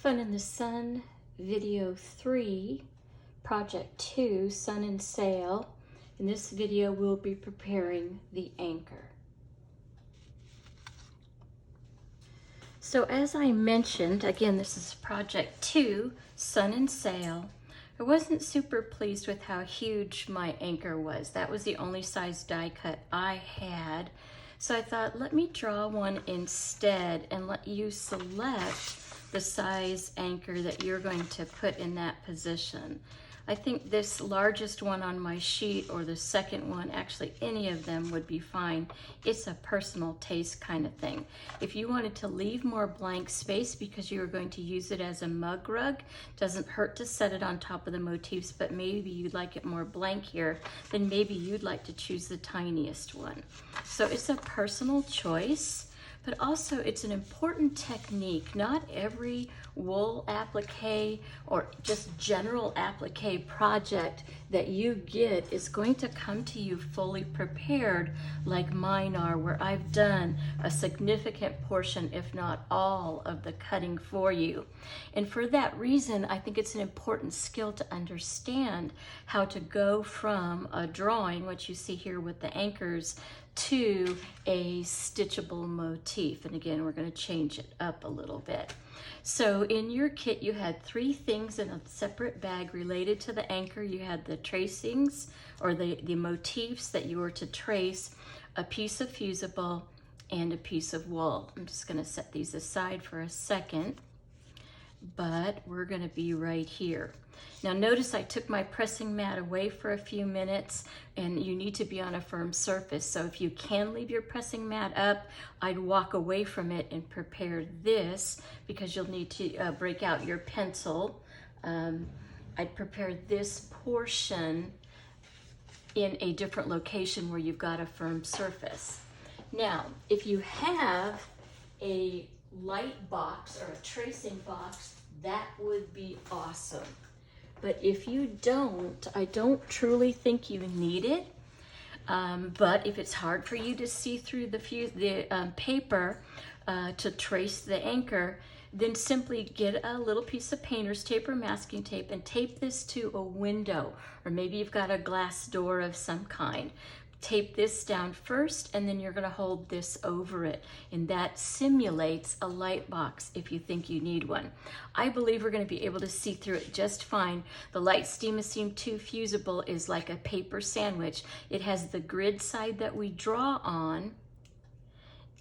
Fun in the Sun, video 3, project 2, Sun and Sail. In this video, we'll be preparing the anchor. So as I mentioned, again, this is project 2, Sun and Sail. I wasn't super pleased with how huge my anchor was. That was the only size die cut I had. So I thought, let me draw one instead and let you select the size anchor that you're going to put in that position. I think this largest one on my sheet or the second one, actually any of them would be fine. It's a personal taste kind of thing. If you wanted to leave more blank space because you were going to use it as a mug rug, doesn't hurt to set it on top of the motifs, but maybe you'd like it more blank here, then maybe you'd like to choose the tiniest one. So it's a personal choice. But also it's an important technique. Not every wool applique or just general applique project that you get is going to come to you fully prepared like mine are, where I've done a significant portion, if not all, of the cutting for you. And for that reason, I think it's an important skill to understand how to go from a drawing, which you see here with the anchors, to a stitchable motif. And again, we're going to change it up a little bit. So in your kit, you had 3 things in a separate bag related to the anchor. You had the tracings, or the motifs that you were to trace, a piece of fusible, and a piece of wool. I'm just going to set these aside for a second, but we're going to be right here. Now notice I took my pressing mat away for a few minutes, and you need to be on a firm surface. So if you can leave your pressing mat up, I'd walk away from it and prepare this, because you'll need to break out your pencil. I'd prepare this portion in a different location where you've got a firm surface. Now, if you have a light box or a tracing box, that would be awesome. But if you don't, I don't truly think you need it. But if it's hard for you to see through the paper to trace the anchor, then simply get a little piece of painter's tape or masking tape and tape this to a window, or maybe you've got a glass door of some kind. Tape this down first, and then you're going to hold this over it, and that simulates a light box if you think you need one. I believe we're going to be able to see through it just fine. The Light Steam 2 Fusible is like a paper sandwich. It has the grid side that we draw on.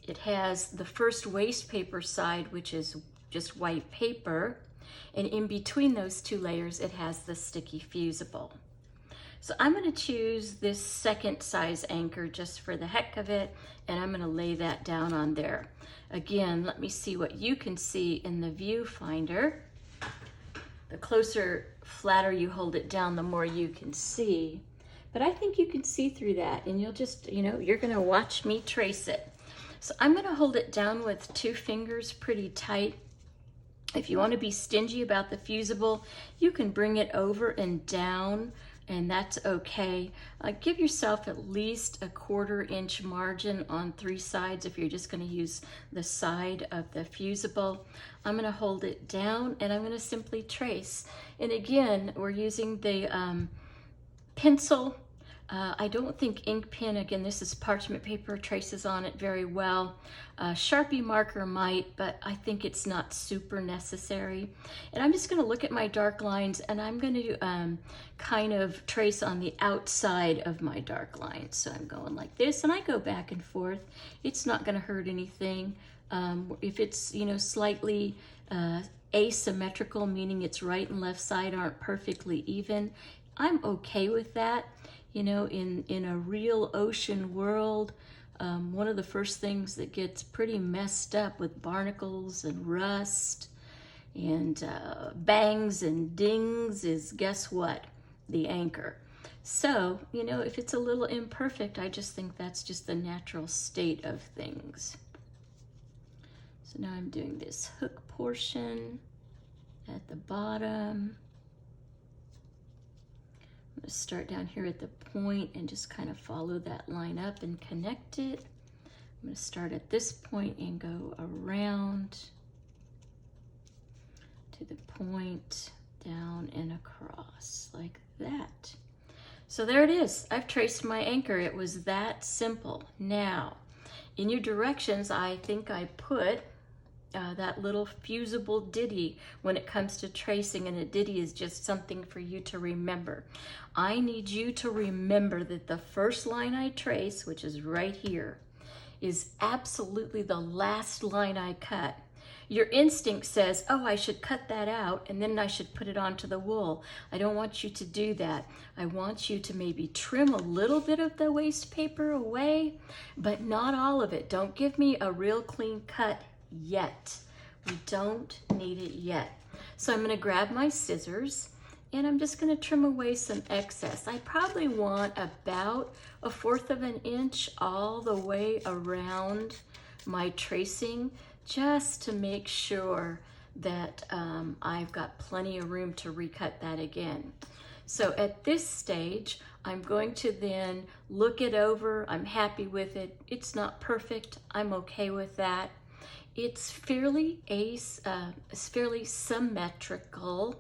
It has the first waste paper side, which is just white paper, and in between those 2 layers it has the sticky fusible. So I'm going to choose this second size anchor just for the heck of it, and I'm going to lay that down on there. Again, let me see what you can see in the viewfinder. The closer, flatter you hold it down, the more you can see. But I think you can see through that, and you'll just, you're going to watch me trace it. So I'm going to hold it down with 2 fingers pretty tight. If you want to be stingy about the fusible, you can bring it over and down, and that's okay. Give yourself at least a 1/4 inch margin on 3 sides if you're just going to use the side of the fusible. I'm going to hold it down, and I'm going to simply trace. And again, we're using the pencil. I don't think ink pen, again, this is parchment paper, traces on it very well. Sharpie marker might, but I think it's not super necessary. And I'm just going to look at my dark lines, and I'm going to kind of trace on the outside of my dark lines. So I'm going like this, and I go back and forth. It's not going to hurt anything. If it's, slightly asymmetrical, meaning its right and left side aren't perfectly even, I'm okay with that. In a real ocean world, one of the first things that gets pretty messed up with barnacles and rust and bangs and dings is, guess what? The anchor. So, if it's a little imperfect, I just think that's just the natural state of things. So now I'm doing this hook portion at the bottom. I'm going to start down here at the point and just kind of follow that line up and connect it. I'm going to start at this point and go around to the point, down and across like that. So there it is. I've traced my anchor. It was that simple. Now, in your directions, I think I put that little fusible ditty when it comes to tracing, and a ditty is just something for you to remember. I need you to remember that the first line I trace, which is right here, is absolutely the last line I cut. Your instinct says, oh, I should cut that out and then I should put it onto the wool. I don't want you to do that. I want you to maybe trim a little bit of the waste paper away, but not all of it. Don't give me a real clean cut yet. We don't need it yet. So I'm going to grab my scissors and I'm just going to trim away some excess. I probably want about 1/4 of an inch all the way around my tracing, just to make sure that I've got plenty of room to recut that again. So at this stage, I'm going to then look it over. I'm happy with it. It's not perfect. I'm okay with that. It's fairly symmetrical.